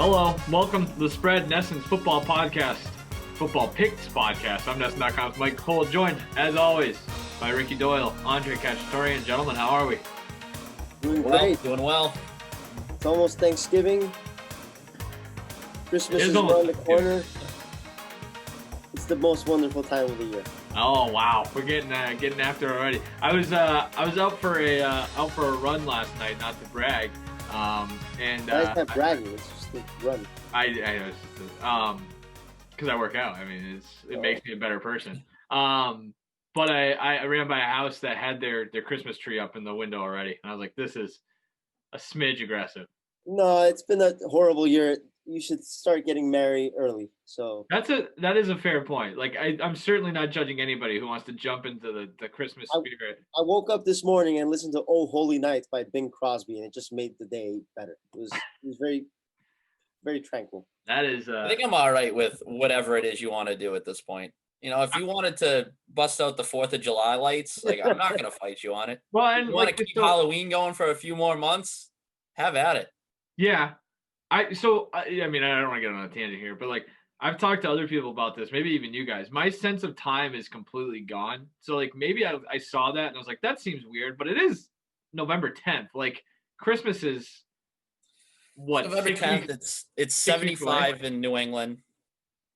Hello, welcome to the Spread and Essence Football Podcast, Football Picks Podcast. I'm Nesson.com's Mike Cole, joined, as always, by Ricky Doyle, Andre Khatchaturian. Gentlemen, how are we? Doing great. Doing well. It's almost Thanksgiving. Christmas is around the corner. It's the most wonderful time of the year. Oh wow, we're getting after it already. I was out for a run last night, not to brag. That's not bragging. It's just a run. I know, because I work out. I mean, it makes me a better person. But I ran by a house that had their Christmas tree up in the window already, and I was like, this is a smidge aggressive. No, it's been a horrible year. You should start getting married early. So that is a fair point. Like I'm certainly not judging anybody who wants to jump into the Christmas spirit. I woke up this morning and listened to "Oh Holy Night" by Bing Crosby, and it just made the day better. It was very, very tranquil. That is. I think I'm all right with whatever it is you want to do at this point. You know, if you wanted to bust out the 4th of July lights, like I'm not going to fight you on it. Well, and you want to keep Halloween going for a few more months, have at it. Yeah. I don't want to get on a tangent here, but like I've talked to other people about this, maybe even you guys. My sense of time is completely gone. So like maybe I saw that and I was like, that seems weird, but it is November 10th. Like Christmas is what? November 10th. It's 75 in New England.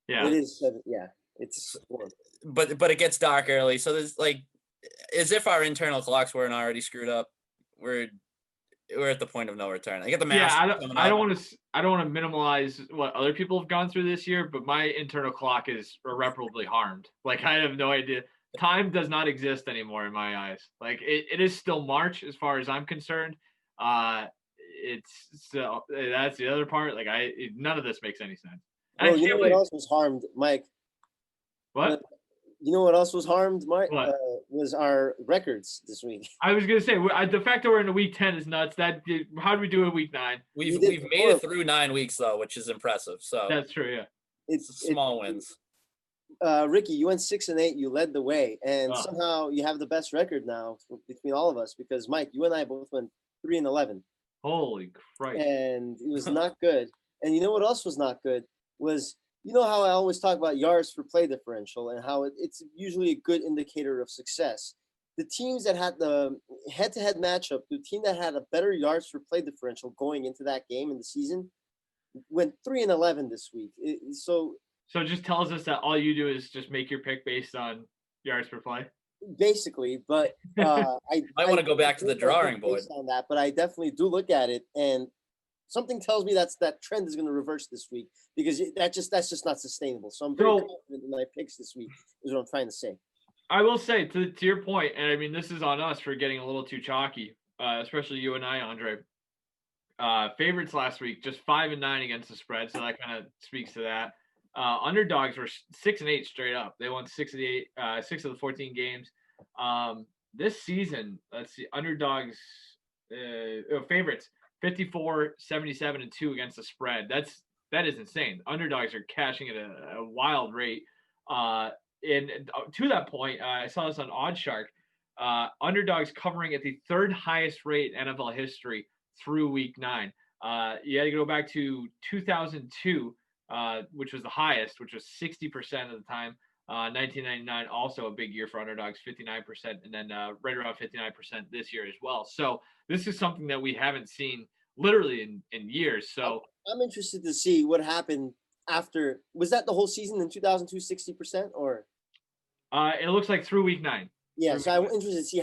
Yeah. It is 7. Yeah. It's warm. But it gets dark early. So there's like as if our internal clocks weren't already screwed up. We're at the point of no return. I get the mask. Yeah, I don't want to minimize what other people have gone through this year, but my internal clock is irreparably harmed. Like I have no idea. Time does not exist anymore in my eyes. Like it is still March as far as I'm concerned. It's so that's the other part. Like none of this makes any sense. Well, you know what else was harmed, Mike? What? You know what else was harmed, Mike? What? Was our records this week. I was gonna say the fact that we're in week 10 is nuts. How did we do in week 9? We've made it through 9 weeks though, which is impressive. So that's true. Yeah, it's small wins. Ricky, you went 6-8. You led the way, and somehow you have the best record now between all of us because Mike, you and I both went 3-11. Holy Christ! And it was not good. And you know what else was not good was. You know how I always talk about yards per play differential and how it's usually a good indicator of success. The teams that had the head-to-head matchup, the team that had a better yards per play differential going into that game in the season, went 3-11 this week. So it just tells us that all you do is just make your pick based on yards per play. Basically, but I want to go back to the drawing board on that. But I definitely do look at it and. Something tells me that trend is going to reverse this week because that's just not sustainable. So I'm very confident in my picks this week. Is what I'm trying to say. I will say to your point, and I mean this is on us for getting a little too chalky, especially you and I, Andre. Favorites last week just 5-9 against the spread, so that kind of speaks to that. Underdogs were 6-8 straight up. They won 6 of the 14 games. This season, let's see, underdogs favorites. 54, 77, and 2 against the spread. That is insane. Underdogs are cashing at a wild rate. And to that point, I saw this on OddsShark. Underdogs covering at the 3rd highest rate in NFL history through week 9. You had to go back to 2002, which was the highest, which was 60% of the time. 1999, also a big year for underdogs, 59%, and then right around 59% this year as well. So this is something that we haven't seen literally in years. So I'm interested to see what happened after. Was that the whole season in 2002, 60%, or? It looks like through week 9. Yeah, so I'm interested to see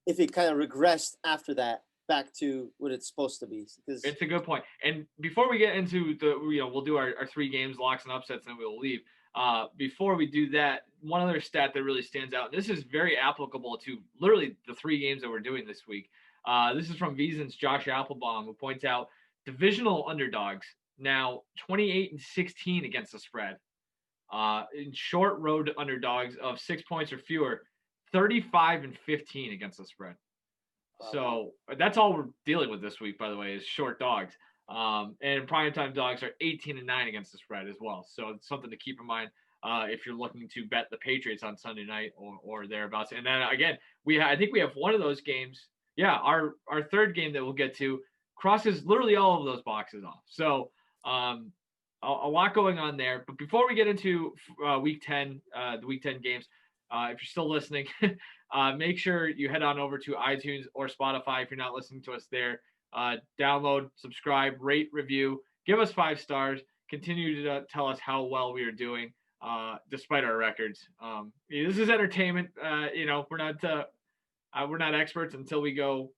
if it kind of regressed after that back to what it's supposed to be. Because it's a good point. And before we get into we'll do our 3 games, locks and upsets, and then we'll leave. Before we do that, one other stat that really stands out, and this is very applicable to literally the 3 games that we're doing this week. This is from VSiN's Josh Applebaum, who points out divisional underdogs now 28-16 against the spread. In short road underdogs of 6 points or fewer, 35-15 against the spread. So that's all we're dealing with this week, by the way, is short dogs. And primetime dogs are 18-9 against the spread as well. So it's something to keep in mind if you're looking to bet the Patriots on Sunday night or thereabouts. And then again, I think we have one of those games. Yeah, our 3rd game that we'll get to crosses literally all of those boxes off. So A lot going on there. But before we get into week 10, the week 10 games, if you're still listening, make sure you head on over to iTunes or Spotify if you're not listening to us there. Download, subscribe, rate, review, give us 5 stars. Continue to tell us how well we are doing despite our records. This is entertainment. We're not experts until we go.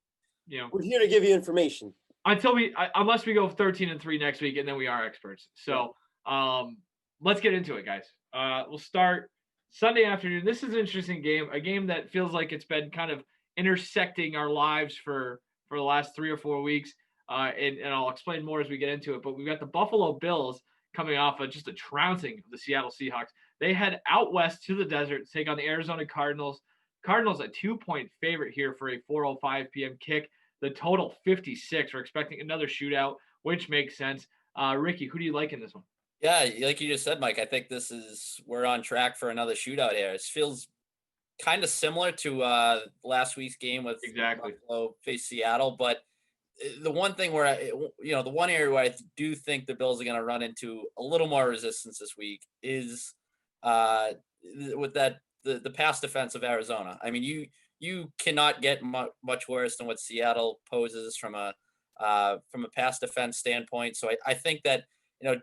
We're here to give you information. Unless we go 13-3 next week, and then we are experts. So let's get into it, guys. We'll start Sunday afternoon. This is an interesting game, a game that feels like it's been kind of intersecting our lives for the last 3 or 4 weeks. And I'll explain more as we get into it. But we've got the Buffalo Bills coming off of just a trouncing of the Seattle Seahawks. They head out west to the desert to take on the Arizona Cardinals. Cardinals a 2-point favorite here for a 4:05 p.m. kick. The total 56. We're expecting another shootout, which makes sense. Ricky, who do you like in this one? Yeah, like you just said, Mike, I think we're on track for another shootout here. It feels kind of similar to last week's game with Buffalo face Seattle, but the one thing where the one area where I do think the Bills are going to run into a little more resistance this week is with the pass defense of Arizona. I mean, you cannot get much worse than what Seattle poses from a pass defense standpoint. So I think that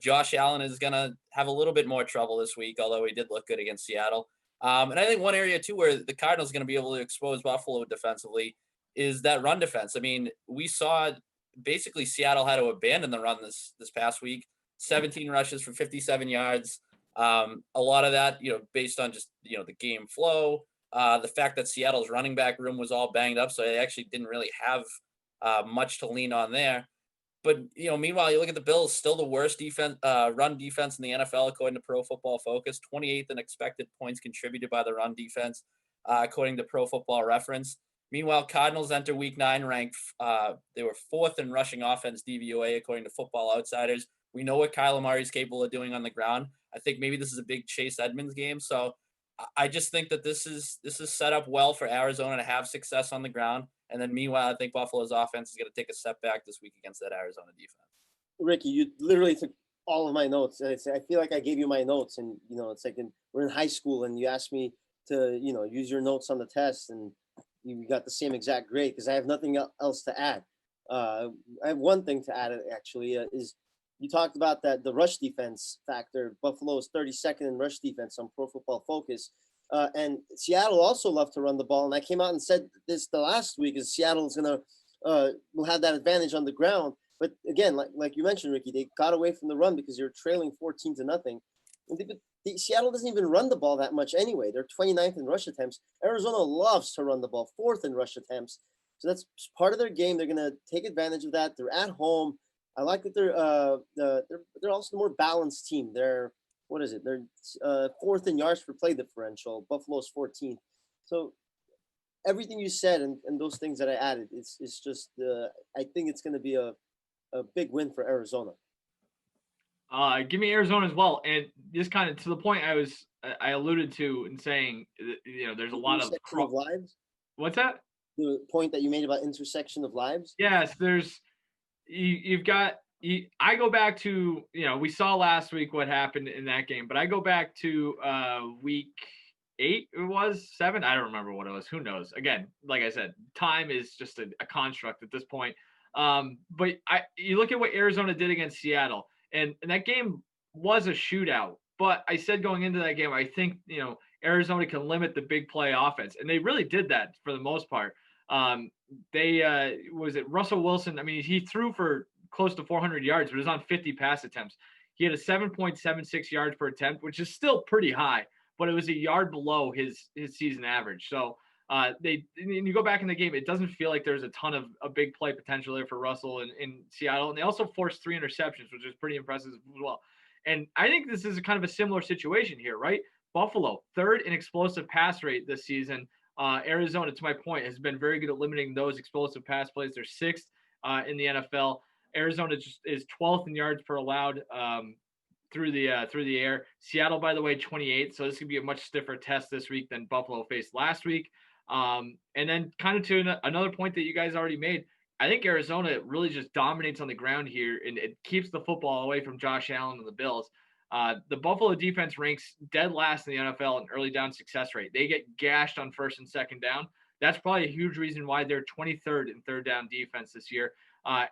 Josh Allen is going to have a little bit more trouble this week, although he did look good against Seattle. And I think one area too where the Cardinals are going to be able to expose Buffalo defensively is that run defense. I mean, we saw basically Seattle had to abandon the run this past week. 17 rushes for 57 yards. A lot of that, based on just the game flow. The fact that Seattle's running back room was all banged up, so they actually didn't really have much to lean on there. But meanwhile, you look at the Bills, still the worst run defense in the NFL according to Pro Football Focus, 28th in expected points contributed by the run defense, according to Pro Football Reference. Meanwhile, Cardinals enter Week 9 ranked. They were 4th in rushing offense DVOA according to Football Outsiders. We know what Kyler Murray is capable of doing on the ground. I think maybe this is a big Chase Edmonds game, so I just think that this is set up well for Arizona to have success on the ground. And then meanwhile, I think Buffalo's offense is going to take a step back this week against that Arizona defense. Ricky, you literally took all of my notes. I feel like I gave you my notes, and it's like we're in high school, and you asked me to use your notes on the test, and you got the same exact grade because I have nothing else to add. I have one thing to add actually is you talked about that the rush defense factor. Buffalo is 32nd in rush defense on Pro Football Focus. And Seattle also loved to run the ball. And I came out and said this the last week is Seattle is going to will have that advantage on the ground. But again, like you mentioned, Ricky, they got away from the run because they were trailing 14-0. Seattle doesn't even run the ball that much anyway. They're 29th in rush attempts. Arizona loves to run the ball, 4th in rush attempts. So that's part of their game. They're going to take advantage of that. They're at home. I like that they're also the more balanced team. They're They're 4th in yards per play differential. Buffalo's 14th. So everything you said and those things that I added, it's just I think it's going to be a big win for Arizona. Give me Arizona as well, and just kind of to the point I alluded to in saying there's a lot of lives. What's that? The point that you made about intersection of lives. Yes, there's. I go back to, we saw last week what happened in that game, but I go back to week 8, it was 7. I don't remember what it was. Who knows? Again, like I said, time is just a construct at this point. But you look at what Arizona did against Seattle, and that game was a shootout. But I said going into that game, I think, Arizona can limit the big play offense. And they really did that for the most part. Was it Russell Wilson? I mean, he threw for close to 400 yards, but it was on 50 pass attempts. He had a 7.76 yards per attempt, which is still pretty high, but it was a yard below his season average. So and you go back in the game, it doesn't feel like there's a ton of a big play potential there for Russell in Seattle. And they also forced 3 interceptions, which is pretty impressive as well. And I think this is kind of a similar situation here, right? Buffalo, 3rd in explosive pass rate this season. Arizona, to my point, has been very good at limiting those explosive pass plays. They're 6th in the NFL. Arizona just is 12th in yards per allowed through the air. Seattle, by the way, 28th. So this could be a much stiffer test this week than Buffalo faced last week. And then kind of to another point that you guys already made, I think Arizona really just dominates on the ground here, and it keeps the football away from Josh Allen and the Bills. The Buffalo defense ranks dead last in the NFL in early down success rate. They get gashed on first and second down. That's probably a huge reason why they're 23rd in third down defense this year.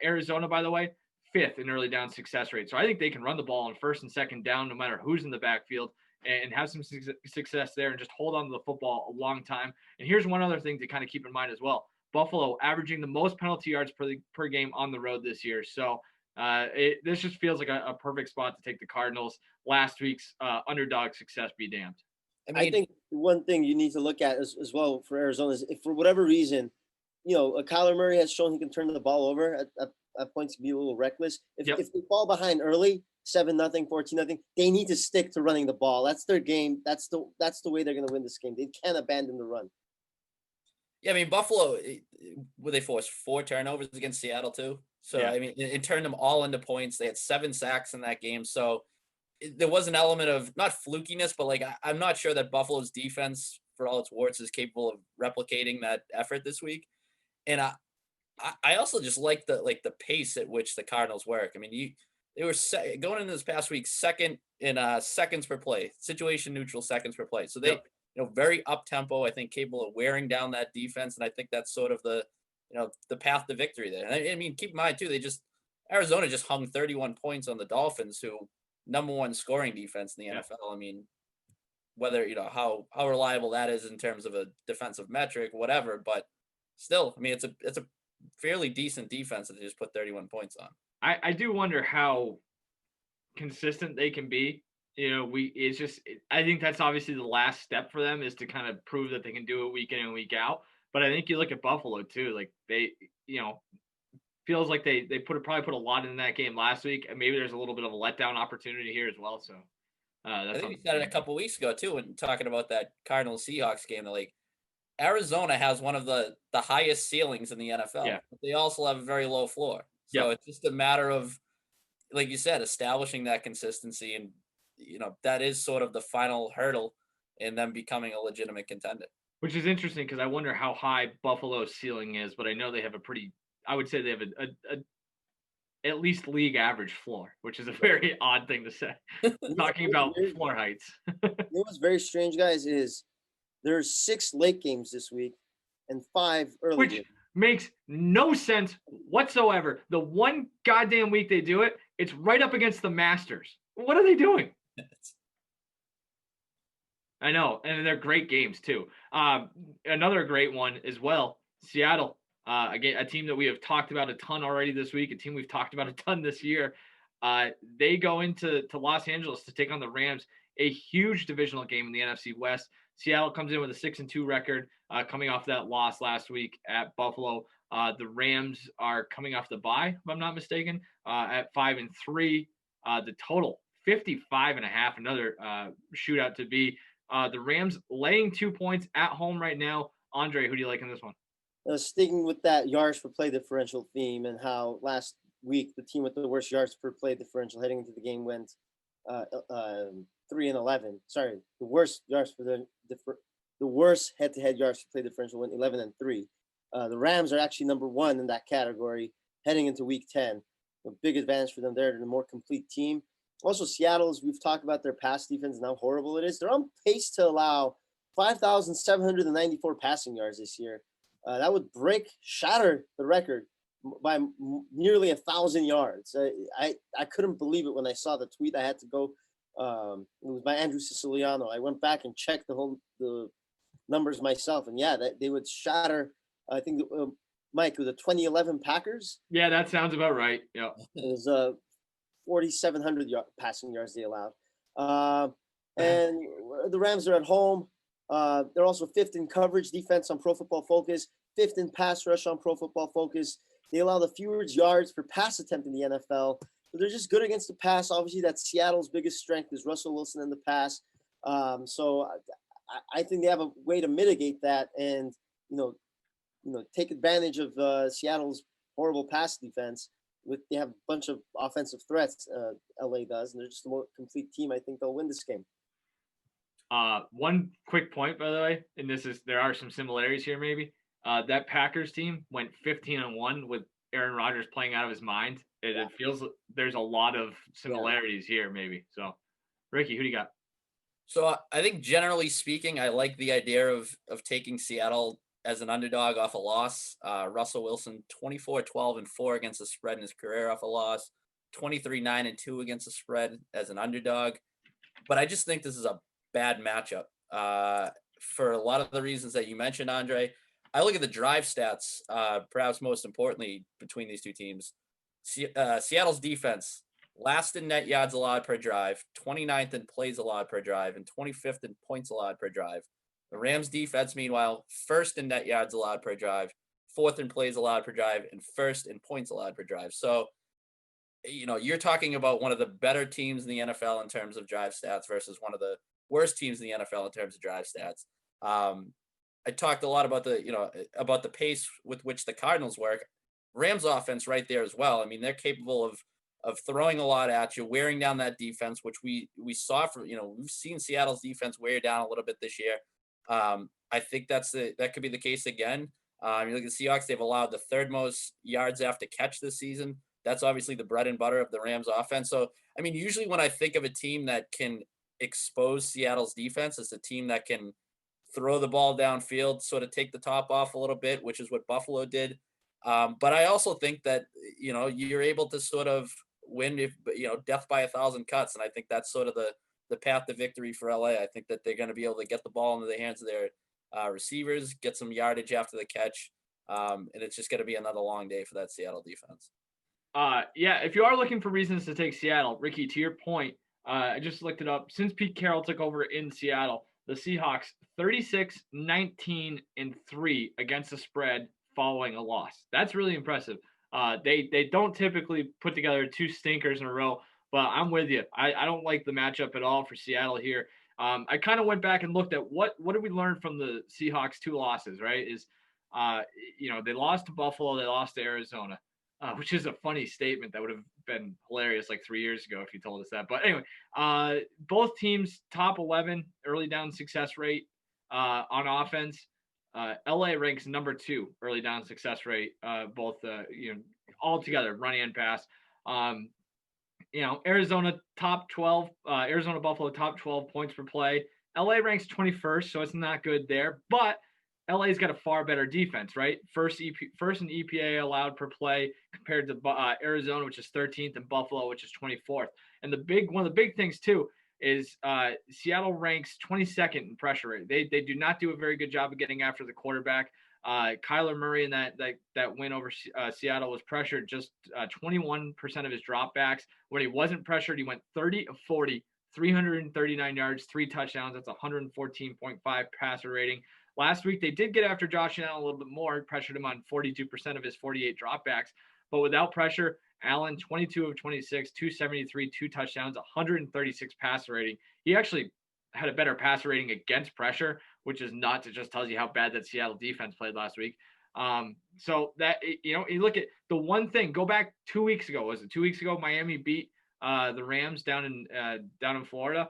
Arizona, by the way, 5th in early down success rate. So I think they can run the ball on first and second down no matter who's in the backfield and have some success there and just hold on to the football a long time. And here's one other thing to kind of keep in mind as well. Buffalo averaging the most penalty yards per game on the road this year. So this just feels like a perfect spot to take the Cardinals. Last week's underdog success be damned. I think one thing you need to look at as well for Arizona is if for whatever reason, Kyler Murray has shown he can turn the ball over at points to be a little reckless. If they fall behind early, 7-0, 14-0, they need to stick to running the ball. That's their game. That's the way they're going to win this game. They can't abandon the run. Yeah, I mean, Buffalo, they forced 4 turnovers against Seattle too. So, yeah. I mean, it turned them all into points. They had 7 sacks in that game. So there was an element of not flukiness, but I'm not sure that Buffalo's defense, for all its warts, is capable of replicating that effort this week. And I also just like the pace at which the Cardinals work. I mean, they were going into this past week second in seconds per play, situation neutral seconds per play. So they, very up tempo. I think capable of wearing down that defense, and I think that's sort of the path to victory there. And I mean, keep in mind too, Arizona just hung 31 points on the Dolphins, who #1 scoring defense in the NFL. I mean, whether how reliable that is in terms of a defensive metric, whatever, but still, I mean, it's a fairly decent defense that they just put 31 points on. I do wonder how consistent they can be. I think that's obviously the last step for them is to kind of prove that they can do it week in and week out. But I think you look at Buffalo too, like they, feels like they probably put a lot in that game last week, and maybe there's a little bit of a letdown opportunity here as well. So I think we said it a couple weeks ago too, when talking about that Cardinals Seahawks game. That Arizona has one of the highest ceilings in the NFL. But they also have a very low floor. So it's just a matter of, like you said, establishing that consistency, and that is sort of the final hurdle in them becoming a legitimate contender. Which is interesting because I wonder how high Buffalo's ceiling is, but I know they have I would say they have a at least league average floor, which is a very odd thing to say. Talking about floor heights. What's very strange, guys, is there's 6 late games this week and 5 early games. Makes no sense whatsoever. The one goddamn week they do it, it's right up against the Masters. What are they doing? I know, and they're great games too. Another great one as well, Seattle. Again, a team that we have talked about a ton already this week, a team we've talked about a ton this year. They go into Los Angeles to take on the Rams, a huge divisional game in the NFC West. Seattle comes in with a 6-2 record, coming off that loss last week at Buffalo. The Rams are coming off the bye, if I'm not mistaken, at 5-3. The total 55.5, another shootout to be. The Rams laying 2 points at home right now. Andre, who do you like in this one? Sticking with that yards per play differential theme, and how last week the team with the worst yards per play differential heading into the game went 3-11. Sorry, the worst yards for the worst head-to-head yards per play differential went 11-3. The Rams are actually #1 in that category heading into Week 10. A big advantage for them there. They're a more complete team. Also, Seattle's, we've talked about their pass defense and how horrible it is. They're on pace to allow 5,794 passing yards this year. That would shatter the record by nearly 1,000 yards. I couldn't believe it when I saw the tweet. I had to go. It was by Andrew Siciliano. I went back and checked the numbers myself, and they would shatter. I think Mike, with the 2011 Packers. Yeah, that sounds about right. Yeah, it was 4,700 passing yards they allowed. And the Rams are at home. They're also 5th in coverage defense on Pro Football Focus, 5th in pass rush on Pro Football Focus. They allow the fewest yards per pass attempt in the NFL. But they're just good against the pass. Obviously, that's Seattle's biggest strength is Russell Wilson in the pass. So I think they have a way to mitigate that and take advantage of Seattle's horrible pass defense. They have a bunch of offensive threats. LA does, and they're just a more complete team. I think they'll win this game. One quick point, by the way, and there are some similarities here, maybe. That Packers team went 15-1 with Aaron Rodgers playing out of his mind. It feels there's a lot of similarities here, maybe. So, Ricky, who do you got? So I think generally speaking, I like the idea of taking Seattle as an underdog off a loss. Russell Wilson, 24-12-4 against the spread in his career off a loss, 23-9-2 against the spread as an underdog. But I just think this is a bad matchup for a lot of the reasons that you mentioned, Andre. I look at the drive stats, perhaps most importantly, between these two teams. Seattle's defense, last in net yards allowed per drive, 29th in plays allowed per drive, and 25th in points allowed per drive. The Rams defense, meanwhile, first in net yards allowed per drive, fourth in plays allowed per drive, and first in points allowed per drive. So, you're talking about one of the better teams in the NFL in terms of drive stats versus one of the worst teams in the NFL in terms of drive stats. I talked a lot about the pace with which the Cardinals work. Rams offense right there as well. I mean, they're capable of throwing a lot at you, wearing down that defense, which we saw we've seen Seattle's defense wear down a little bit this year. I think that could be the case again. You look at the Seahawks, they've allowed the third most yards after catch this season. That's obviously the bread and butter of the Rams offense. So, I mean, usually when I think of a team that can expose Seattle's defense, it's a team that can throw the ball downfield, sort of take the top off a little bit, which is what Buffalo did. But I also think that, you're able to sort of win if, death by 1,000 cuts. And I think that's sort of the path to victory for LA. I think that they're going to be able to get the ball into the hands of their receivers, get some yardage after the catch. And it's just going to be another long day for that Seattle defense. If you are looking for reasons to take Seattle, Ricky, to your point, I just looked it up. Since Pete Carroll took over in Seattle, the Seahawks 36-19-3 against the spread following a loss. That's really impressive. They don't typically put together two stinkers in a row, but I'm with you. I don't like the matchup at all for Seattle here. I kind of went back and looked at what did we learn from the Seahawks' two losses, right? They lost to Buffalo, they lost to Arizona. Which is a funny statement that would have been hilarious like 3 years ago if you told us that. But anyway, both teams top 11 early down success rate on offense. LA ranks number 2 early down success rate, both all together, running and pass. Arizona top 12, Arizona Buffalo top 12 points per play. LA ranks 21st, so it's not good there, but LA's got a far better defense, right? First in EPA allowed per play compared to Arizona, which is 13th, and Buffalo, which is 24th. And one of the big things too is Seattle ranks 22nd in pressure rate. They do not do a very good job of getting after the quarterback. Kyler Murray in that win over Seattle was pressured just 21% of his dropbacks. When he wasn't pressured, he went 30 of 40, 339 yards, 3 touchdowns. That's 114.5 passer rating. Last week, they did get after Josh Allen a little bit more, pressured him on 42% of his 48 dropbacks. But without pressure, Allen, 22 of 26, 273, 2 touchdowns, 136 passer rating. He actually had a better passer rating against pressure, which is nuts. It just tells you how bad that Seattle defense played last week. So that, you look at the one thing, go back 2 weeks ago. Was it 2 weeks ago? Miami beat the Rams down in Florida.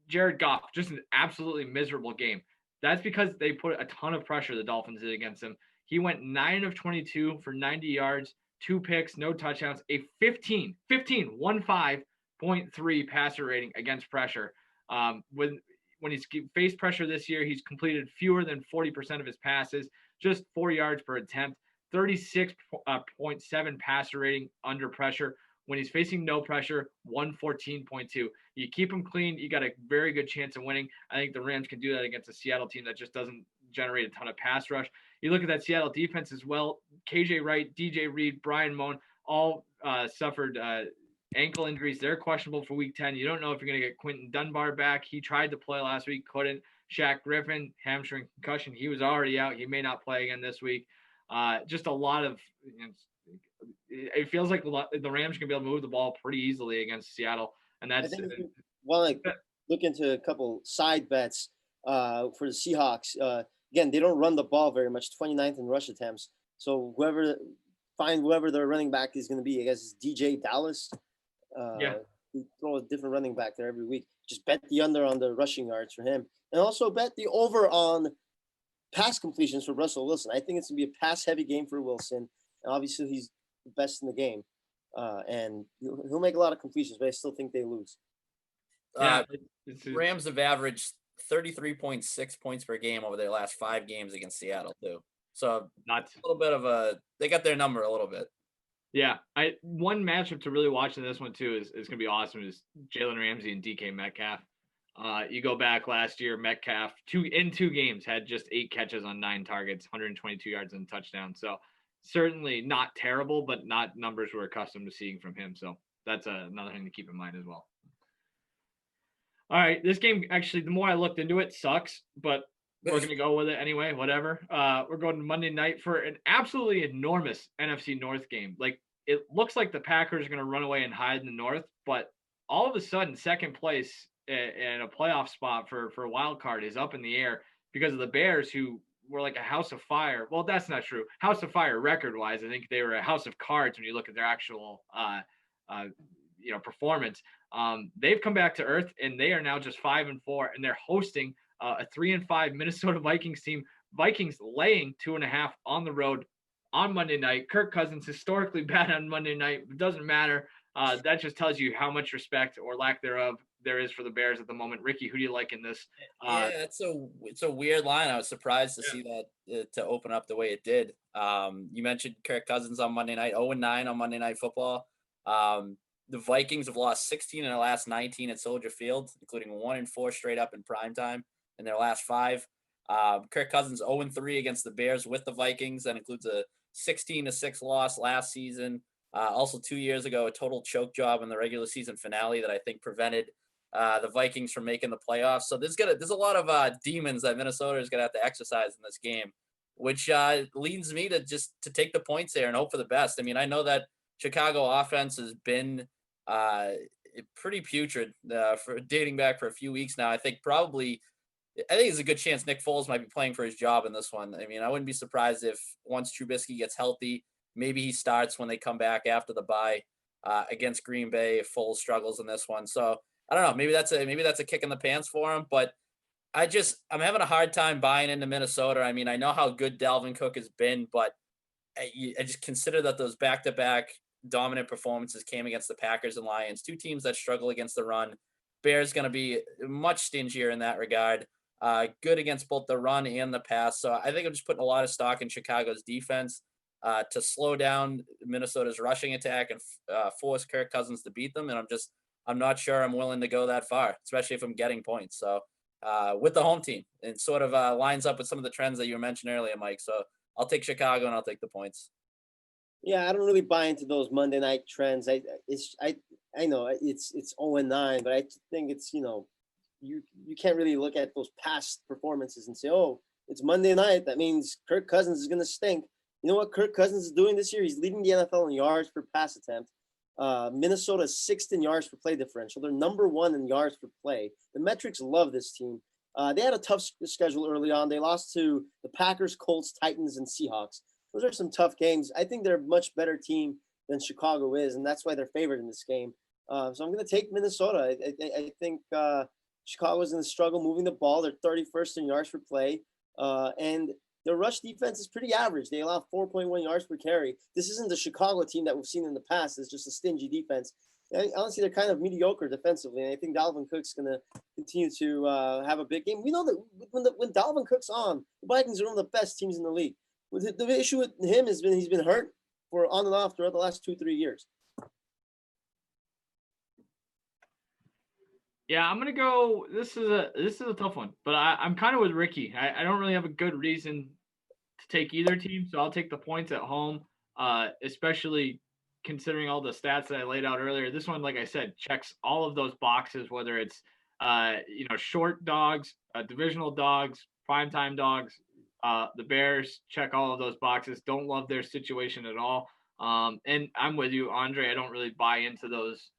Jared Goff, just an absolutely miserable game. That's because they put a ton of pressure the Dolphins did against him. He went 9 of 22 for 90 yards, 2 picks, no touchdowns, a 15.3 passer rating against pressure. When he's faced pressure this year, he's completed fewer than 40% of his passes, just 4 yards per attempt, 36.7 passer rating under pressure. When he's facing no pressure, 114.2. You keep him clean, you got a very good chance of winning. I think the Rams can do that against a Seattle team that just doesn't generate a ton of pass rush. You look at that Seattle defense as well. KJ Wright, DJ Reed, Brian Moan all suffered ankle injuries. They're questionable for Week 10. You don't know if you're going to get Quentin Dunbar back. He tried to play last week, couldn't. Shaq Griffin, hamstring concussion. He was already out. He may not play again this week. Just a lot of it feels like the Rams can be able to move the ball pretty easily against Seattle, and that's look into a couple side bets for the Seahawks. Again, they don't run the ball very much. 29th in rush attempts. So whoever their running back is going to be, I guess, is DJ Dallas. We throw a different running back there every week. Just bet the under on the rushing yards for him, and also bet the over on pass completions for Russell Wilson. I think it's going to be a pass-heavy game for Wilson. And obviously, he's the best in the game. And he'll make a lot of completions, but I still think they lose. Yeah, Rams have averaged 33.6 points per game over their last 5 games against Seattle, too. So not a little bit of they got their number a little bit. Yeah, one matchup to really watch in this one too is going to be awesome is Jalen Ramsey and DK Metcalf. You go back last year, Metcalf in 2 games had just 8 catches on 9 targets, 122 yards and a touchdown. So certainly not terrible, but not numbers we're accustomed to seeing from him. So that's another thing to keep in mind as well. All right, this game actually, the more I looked into it, sucks, but we're going to go with it anyway, whatever. We're going to Monday night for an absolutely enormous NFC North game. Like, it looks like the Packers are going to run away and hide in the North, but all of a sudden, second place in a playoff spot for a wild card is up in the air because of the Bears, who were like a house of fire. Well, that's not true. House of fire record-wise, I think they were a house of cards when you look at their actual performance. They've come back to earth, and they are now just 5-4, and they're hosting a 3-5 Minnesota Vikings team. Vikings laying 2.5 on the road on Monday night. Kirk Cousins historically bad on Monday night. It doesn't matter. That just tells you how much respect or lack thereof there is for the Bears at the moment. Ricky, who do you like in this? Yeah, it's a weird line. I was surprised to see that to open up the way it did. You mentioned Kirk Cousins on Monday night, 0-9 on Monday Night Football. The Vikings have lost 16 in their last 19 at Soldier Field, including 1-4 straight up in primetime in their last 5. Kirk Cousins 0-3 against the Bears with the Vikings. That includes a 16-6 loss last season. Also 2 years ago, a total choke job in the regular season finale that I think prevented the Vikings from making the playoffs. So there's a lot of demons that Minnesota is going to have to exercise in this game, which leads me to take the points here and hope for the best. I mean, I know that Chicago offense has been pretty putrid for dating back for a few weeks now. I think there's a good chance Nick Foles might be playing for his job in this one. I mean, I wouldn't be surprised if once Trubisky gets healthy, maybe he starts when they come back after the bye against Green Bay if Foles struggles in this one. So I don't know. Maybe that's a kick in the pants for him. But I'm having a hard time buying into Minnesota. I mean, I know how good Dalvin Cook has been, but I just consider that those back-to-back dominant performances came against the Packers and Lions, 2 teams that struggle against the run. Bears going to be much stingier in that regard. Good against both the run and the pass. So I think I'm just putting a lot of stock in Chicago's defense to slow down Minnesota's rushing attack and force Kirk Cousins to beat them. And I'm not sure I'm willing to go that far, especially if I'm getting points. So with the home team, and sort of lines up with some of the trends that you mentioned earlier, Mike. So I'll take Chicago and I'll take the points. Yeah, I don't really buy into those Monday night trends. I know it's 0-9, but I think it's, you can't really look at those past performances and say, oh, it's Monday night. That means Kirk Cousins is going to stink. You know what Kirk Cousins is doing this year? He's leading the NFL in yards per pass attempt. Minnesota is 6th in yards per play differential. They're number 1 in yards per play. The metrics love this team. They had a tough schedule early on. They lost to the Packers, Colts, Titans, and Seahawks. Those are some tough games. I think they're a much better team than Chicago is, and that's why they're favored in this game. So I'm going to take Minnesota. I think Chicago's going to struggle moving the ball. They're 31st in yards per play, and their rush defense is pretty average. They allow 4.1 yards per carry. This isn't the Chicago team that we've seen in the past. It's just a stingy defense. And honestly, they're kind of mediocre defensively, and I think Dalvin Cook's going to continue to have a big game. We know that when Dalvin Cook's on, the Vikings are one of the best teams in the league. The issue with him has been he's been hurt for on and off throughout the last 2-3 years. Yeah, I'm gonna go. This is a tough one, but I'm kind of with Ricky. I don't really have a good reason to take either team, so I'll take the points at home, especially considering all the stats that I laid out earlier. This one, like I said, checks all of those boxes, whether it's short dogs, divisional dogs, primetime dogs. The Bears check all of those boxes. Don't love their situation at all. And I'm with you, Andre. I don't really buy into those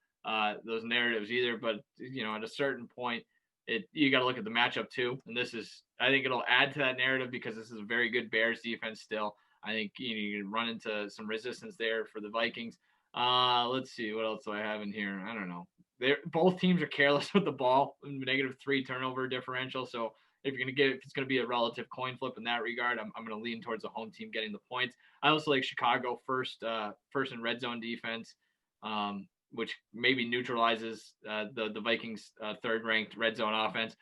narratives either. But at a certain point, you got to look at the matchup too. And I think it'll add to that narrative because this is a very good Bears defense still. I think you can run into some resistance there for the Vikings. Let's see, what else do I have in here? I don't know. Both teams are careless with the ball, -3 turnover differential. So if it's going to be a relative coin flip in that regard, I'm going to lean towards the home team getting the points. I also like Chicago first in red zone defense, which maybe neutralizes the Vikings' third-ranked red zone offense.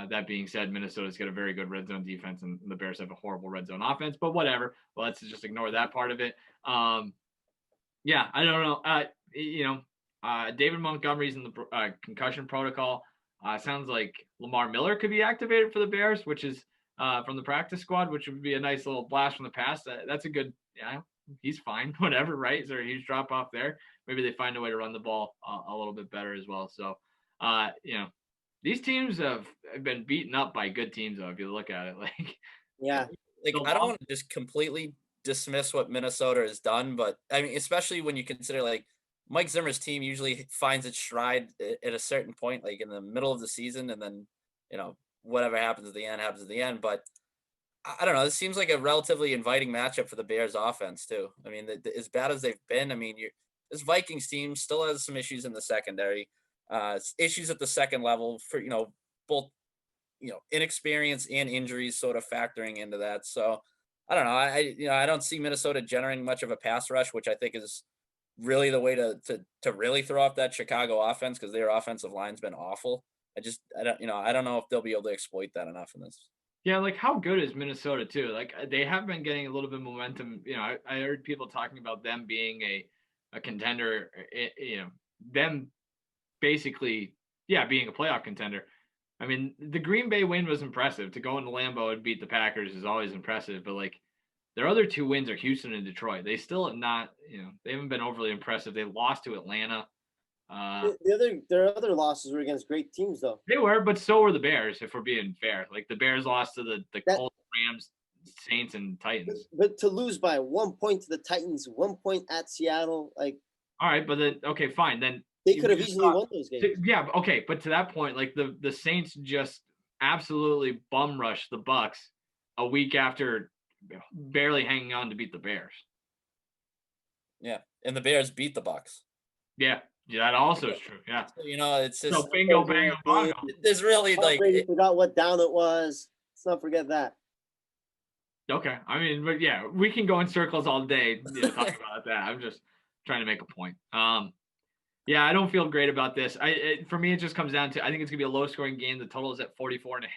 That being said, Minnesota's got a very good red zone defense, and the Bears have a horrible red zone offense. But whatever. Well, let's just ignore that part of it. Yeah, I don't know. David Montgomery's in the concussion protocol. Sounds like Lamar Miller could be activated for the Bears, which is from the practice squad, which would be a nice little blast from the past. That's a good. Yeah, he's fine. Whatever, right? Is there a huge drop off there? Maybe they find a way to run the ball a little bit better as well. So, these teams have been beaten up by good teams, though, if you look at it. I don't want to just completely dismiss what Minnesota has done, but I mean, especially when you consider Mike Zimmer's team usually finds its stride at a certain point, like in the middle of the season, and then, whatever happens at the end happens at the end. But I don't know. This seems like a relatively inviting matchup for the Bears offense too. I mean, as bad as they've been, I mean, this Vikings team still has some issues in the secondary. Issues at the second level for both inexperience and injuries sort of factoring into that. So I don't know. I don't see Minnesota generating much of a pass rush, which I think is really the way to really throw off that Chicago offense, because their offensive line's been awful. I don't know if they'll be able to exploit that enough in this. Yeah, how good is Minnesota too? They have been getting a little bit of momentum. I heard people talking about them being a contender. Them basically, being a playoff contender. I mean, the Green Bay win was impressive. To go into Lambeau and beat the Packers is always impressive. But their other two wins are Houston and Detroit. They still have not, they haven't been overly impressive. They lost to Atlanta. Their other losses were against great teams, though. They were, but so were the Bears, if we're being fair. The Bears lost to the Colts, Rams, Saints, and Titans. But to lose by 1 point to the Titans, 1 point at Seattle, all right, but then okay, fine. Then they could have easily won those games. Yeah, okay, but to that point, the Saints just absolutely bum rushed the Bucs a week after barely hanging on to beat the Bears. Yeah, and the Bears beat the Bucs. Yeah, that also is true. Yeah, it's just so bingo, bango, bongo. There's really forgot what down it was. Let's not forget that. Okay, I mean, but yeah, we can go in circles all day talking about that. I'm just trying to make a point. Yeah, I don't feel great about this. For me, it just comes down to I think it's gonna be a low-scoring game. The total is at 44.5,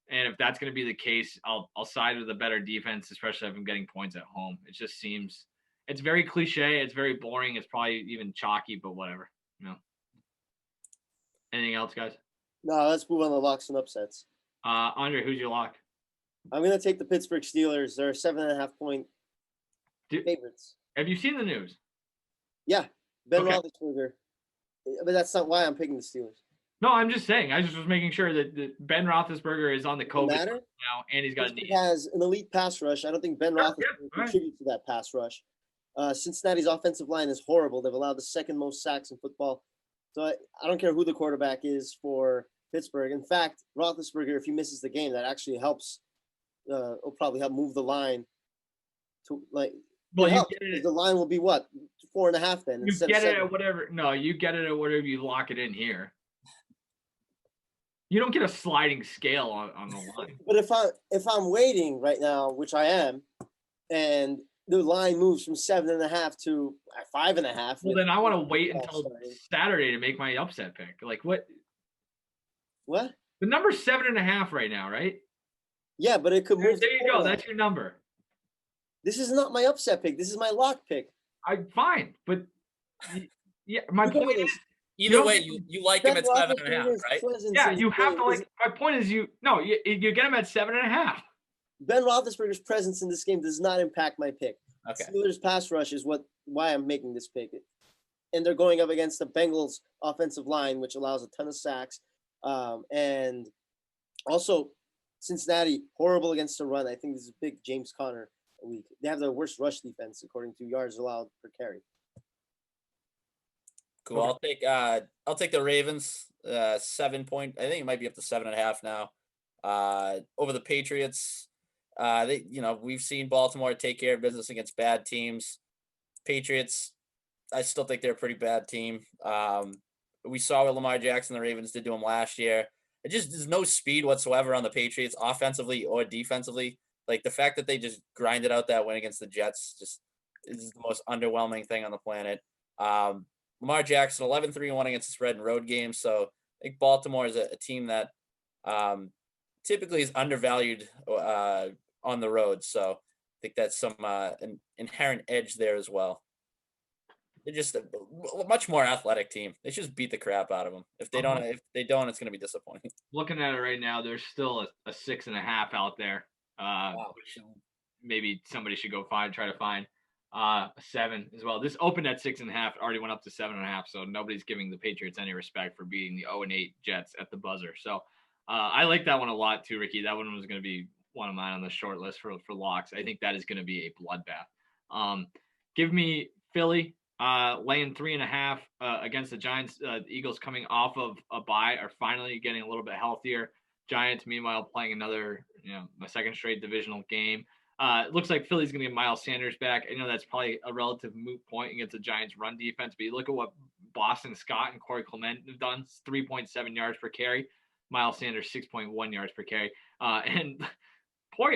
and if that's gonna be the case, I'll side with the better defense, especially if I'm getting points at home. It just seems it's very cliche. It's very boring. It's probably even chalky, but whatever. Anything else, guys? No, let's move on to locks and upsets. Andre, who's your lock? I'm gonna take the Pittsburgh Steelers. They're 7.5 point favorites. Have you seen the news? Yeah. Ben Roethlisberger, but that's not why I'm picking the Steelers. No, I'm just saying. I just was making sure that Ben Roethlisberger is on the COVID now, and he's got He has an elite pass rush. I don't think Ben Roethlisberger contributes to that pass rush. Cincinnati's offensive line is horrible. They've allowed the second most sacks in football. So I don't care who the quarterback is for Pittsburgh. In fact, Roethlisberger, if he misses the game, that actually helps. Will probably help move the line to the line will be what 4.5 then. You get it at whatever. No, you get it at whatever you lock it in here. You don't get a sliding scale on the line. But if I'm waiting right now, which I am, and the line moves from 7.5 to 5.5. Well, then I want to wait until Saturday to make my upset pick. What? What? The number's 7.5 right now, right? Yeah, but it could move. There you go. That's your number. This is not my upset pick. This is my lock pick. Fine, but yeah, my point is either way, you like him at 7.5, right? Yeah, you have to like. My point is you get him at 7.5. Ben Roethlisberger's presence in this game does not impact my pick. Okay. Steelers pass rush is why I'm making this pick. And they're going up against the Bengals offensive line, which allows a ton of sacks. And also Cincinnati, horrible against the run. I think this is a big James Conner week. They have the worst rush defense according to yards allowed per carry. Cool. I'll take the Ravens 7 point. I think it might be up to 7.5 now. Over the Patriots. We've seen Baltimore take care of business against bad teams. Patriots, I still think they're a pretty bad team. We saw what Lamar Jackson and the Ravens did to him last year. it just there's no speed whatsoever on the Patriots offensively or defensively. Like the fact that they just grinded out that win against the Jets just is the most underwhelming thing on the planet. Lamar Jackson 11-3-1 against the spread in road games. So I think Baltimore is a team that typically is undervalued on the road. So I think that's some an inherent edge there as well. They're just a much more athletic team. They should just beat the crap out of them. If they don't, it's going to be disappointing. Looking at it right now, there's still a 6.5 out there. Wow. Which maybe somebody should go try to find a 7 as well. This opened at 6.5, already went up to 7.5. So nobody's giving the Patriots any respect for beating the 0-8 Jets at the buzzer. So I like that one a lot too, Ricky. That one was going to be one of mine on the short list for locks. I think that is going to be a bloodbath. Give me Philly laying 3.5 against the Giants. The Eagles coming off of a bye are finally getting a little bit healthier. Giants, meanwhile, playing another, a second straight divisional game. It looks like Philly's going to get Miles Sanders back. I know that's probably a relative moot point against the Giants' run defense, but you look at what Boston Scott and Corey Clement have done: 3.7 yards per carry. Miles Sanders 6.1 yards per carry. And poor,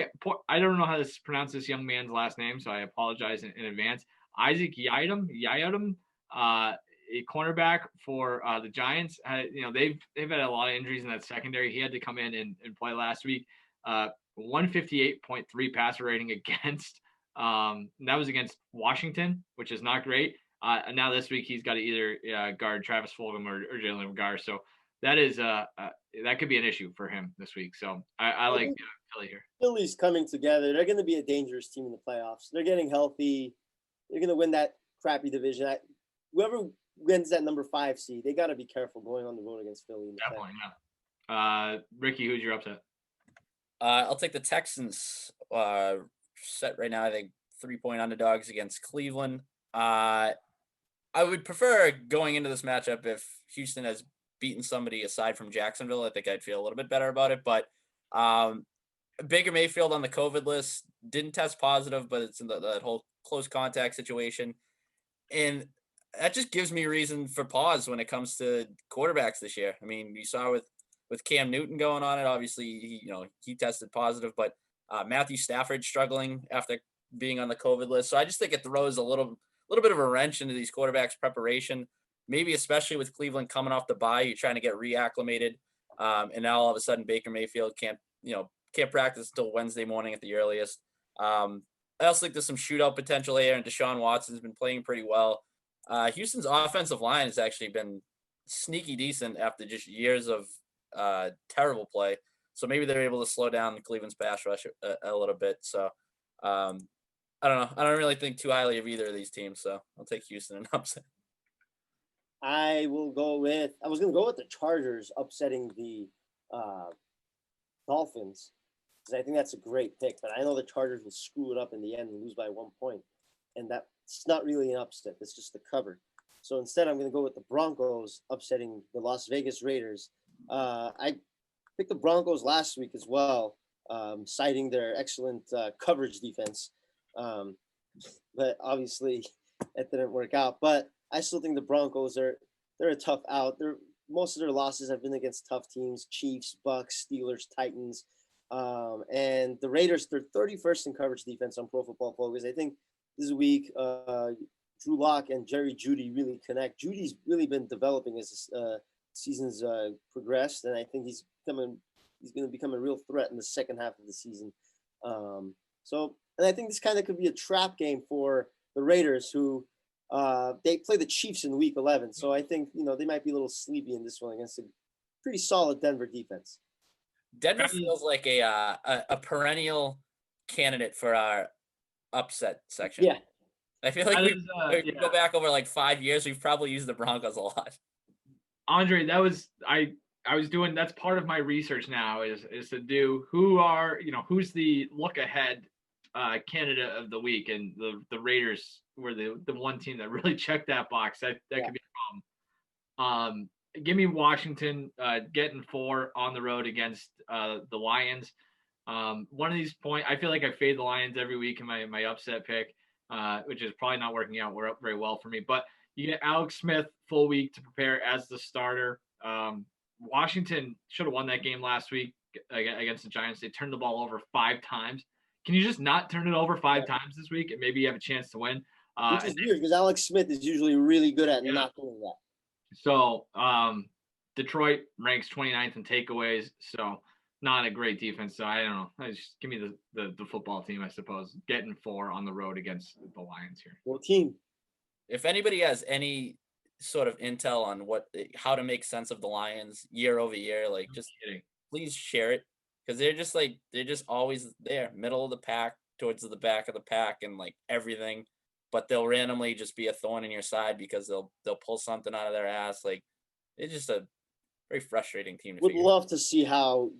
I don't know how to pronounce this young man's last name, so I apologize in advance. Isaac Yiadom, a cornerback for the Giants. They've had a lot of injuries in that secondary. He had to come in and play last week. 158.3 passer rating against. That was against Washington, which is not great. And now this week he's got to either guard Travis Fulgham or Jalen Reagor. So that is that could be an issue for him this week. So I like Philly here. Philly's coming together. They're going to be a dangerous team in the playoffs. They're getting healthy. They're going to win that crappy division. Whoever wins that number 5 seed, they got to be careful going on the road against Philly. Definitely, yeah. Ricky, who's your upset? I'll take the Texans. Set right now, I think 3-point underdogs against Cleveland. I would prefer going into this matchup if Houston has beaten somebody aside from Jacksonville. I think I'd feel a little bit better about it. But Baker Mayfield on the COVID list didn't test positive, but it's in that whole close contact situation. And that just gives me reason for pause when it comes to quarterbacks this year. I mean, you saw with Cam Newton going on it, obviously, he tested positive, but Matthew Stafford struggling after being on the COVID list. So I just think it throws a little bit of a wrench into these quarterbacks' preparation, maybe especially with Cleveland coming off the bye. You're trying to get reacclimated. And now all of a sudden Baker Mayfield can't practice until Wednesday morning at the earliest. I also think there's some shootout potential here, and Deshaun Watson's been playing pretty well. Houston's offensive line has actually been sneaky decent after just years of terrible play. So maybe they're able to slow down Cleveland's pass rush a little bit. So I don't know. I don't really think too highly of either of these teams. So I'll take Houston and upset. I was going to go with the Chargers upsetting the Dolphins, because I think that's a great pick. But I know the Chargers will screw it up in the end and lose by 1 point. And that's not really an upset. That's just the cover. So instead, I'm going to go with the Broncos upsetting the Las Vegas Raiders. I picked the Broncos last week as well, citing their excellent coverage defense. But obviously, that didn't work out. But I still think the Broncos they're a tough out. Most of their losses have been against tough teams: Chiefs, Bucks, Steelers, Titans. And the Raiders, they're 31st in coverage defense on Pro Football Focus. I think this week, Drew Lock and Jerry Jeudy really connect. Judy's really been developing as season's progressed, and I think he's going to become a real threat in the second half of the season. And I think this kind of could be a trap game for the Raiders, who they play the Chiefs in Week 11. So I think they might be a little sleepy in this one against a pretty solid Denver defense. Denver feels like a perennial candidate for our upset section. Yeah. I feel like we go back over like 5 years, we've probably used the Broncos a lot. Andre, that was I was doing, that's part of my research now is to do who's the look ahead candidate of the week, and the Raiders were the one team that really checked that box. That could be a problem. Give me Washington getting 4 on the road against the Lions. One of these points, I feel like I fade the Lions every week in my upset pick, which is probably not working out very well for me. But you get Alex Smith full week to prepare as the starter. Washington should have won that game last week against the Giants. They turned the ball over 5 times. Can you just not turn it over 5 times this week and maybe you have a chance to win? Which is weird because Alex Smith is usually really good at not doing that. So Detroit ranks 29th in takeaways, so not a great defense. So I don't know. Just give me the football team, I suppose. Getting 4 on the road against the Lions here. Well, team. If anybody has any sort of intel on how to make sense of the Lions year over year, like please share it, because they're just always there, middle of the pack, towards the back of the pack, and like everything. But they'll randomly just be a thorn in your side because they'll pull something out of their ass. Like, it's just a very frustrating team. Would love to see how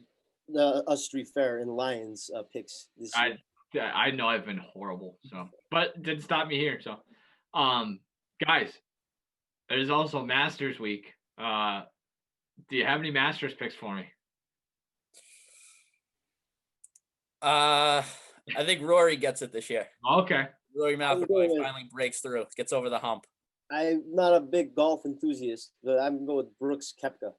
us 3 fare in Lions picks this year. I know I've been horrible, but it didn't stop me here. So, guys, it is also Masters week. Do you have any Masters picks for me? I think Rory gets it this year. Okay. Rory McIlroy finally breaks through, gets over the hump. I'm not a big golf enthusiast, but I'm going to go with Brooks Koepka.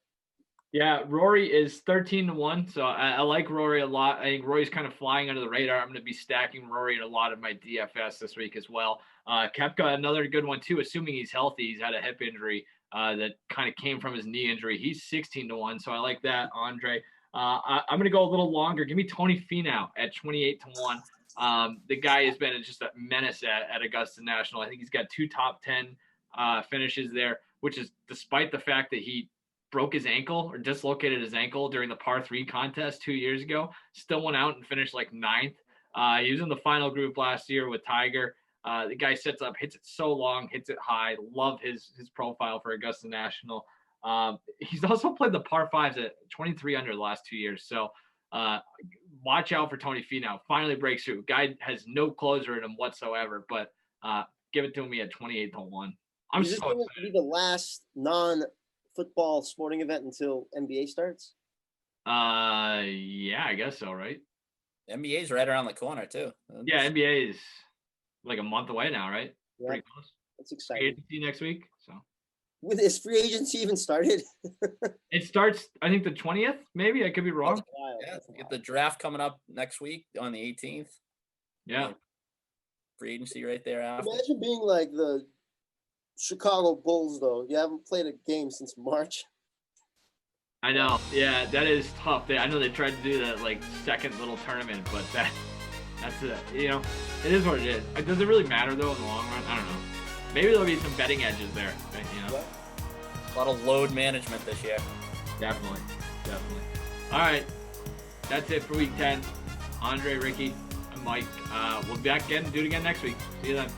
Yeah, Rory is 13-1, so I like Rory a lot. I think Rory's kind of flying under the radar. I'm going to be stacking Rory in a lot of my DFS this week as well. Koepka, another good one too, assuming he's healthy. He's had a hip injury that kind of came from his knee injury. He's 16-1, so I like that, Andre. I'm going to go a little longer. Give me Tony Finau at 28-1. The guy has been just a menace at Augusta National. I think he's got 2 top 10 finishes there, which is despite the fact that he broke his ankle or dislocated his ankle during the par 3 contest 2 years ago. Still went out and finished like 9th. He was in the final group last year with Tiger. The guy sets up, hits it so long, hits it high. Love his profile for Augusta National. He's also played the par 5s at 23 under the last 2 years. So watch out for Tony Finau. Finally breaks through. Guy has no closer in him whatsoever, but give it to me at 28-1. Is this going to be the last non-football sporting event until NBA starts? Yeah, I guess so, right? NBA's right around the corner too. Yeah, NBA is like a month away now, right? Yeah. Pretty close. That's exciting. Free agency next week, so. Is free agency even started? It starts, I think, the 20th, maybe. I could be wrong. Yeah, get the draft coming up next week on the 18th. Yeah. Free agency right there after. Imagine being like the Chicago Bulls, though. You haven't played a game since March. I know. Yeah, that is tough. I know they tried to do that, like, second little tournament, but that's it. You know, it is what it is. Does it really matter, though, in the long run? I don't know. Maybe there'll be some betting edges there, you know. A lot of load management this year. Definitely. All right. That's it for week 10. Andre, Ricky, and Mike. We'll be back again and do it again next week. See you then.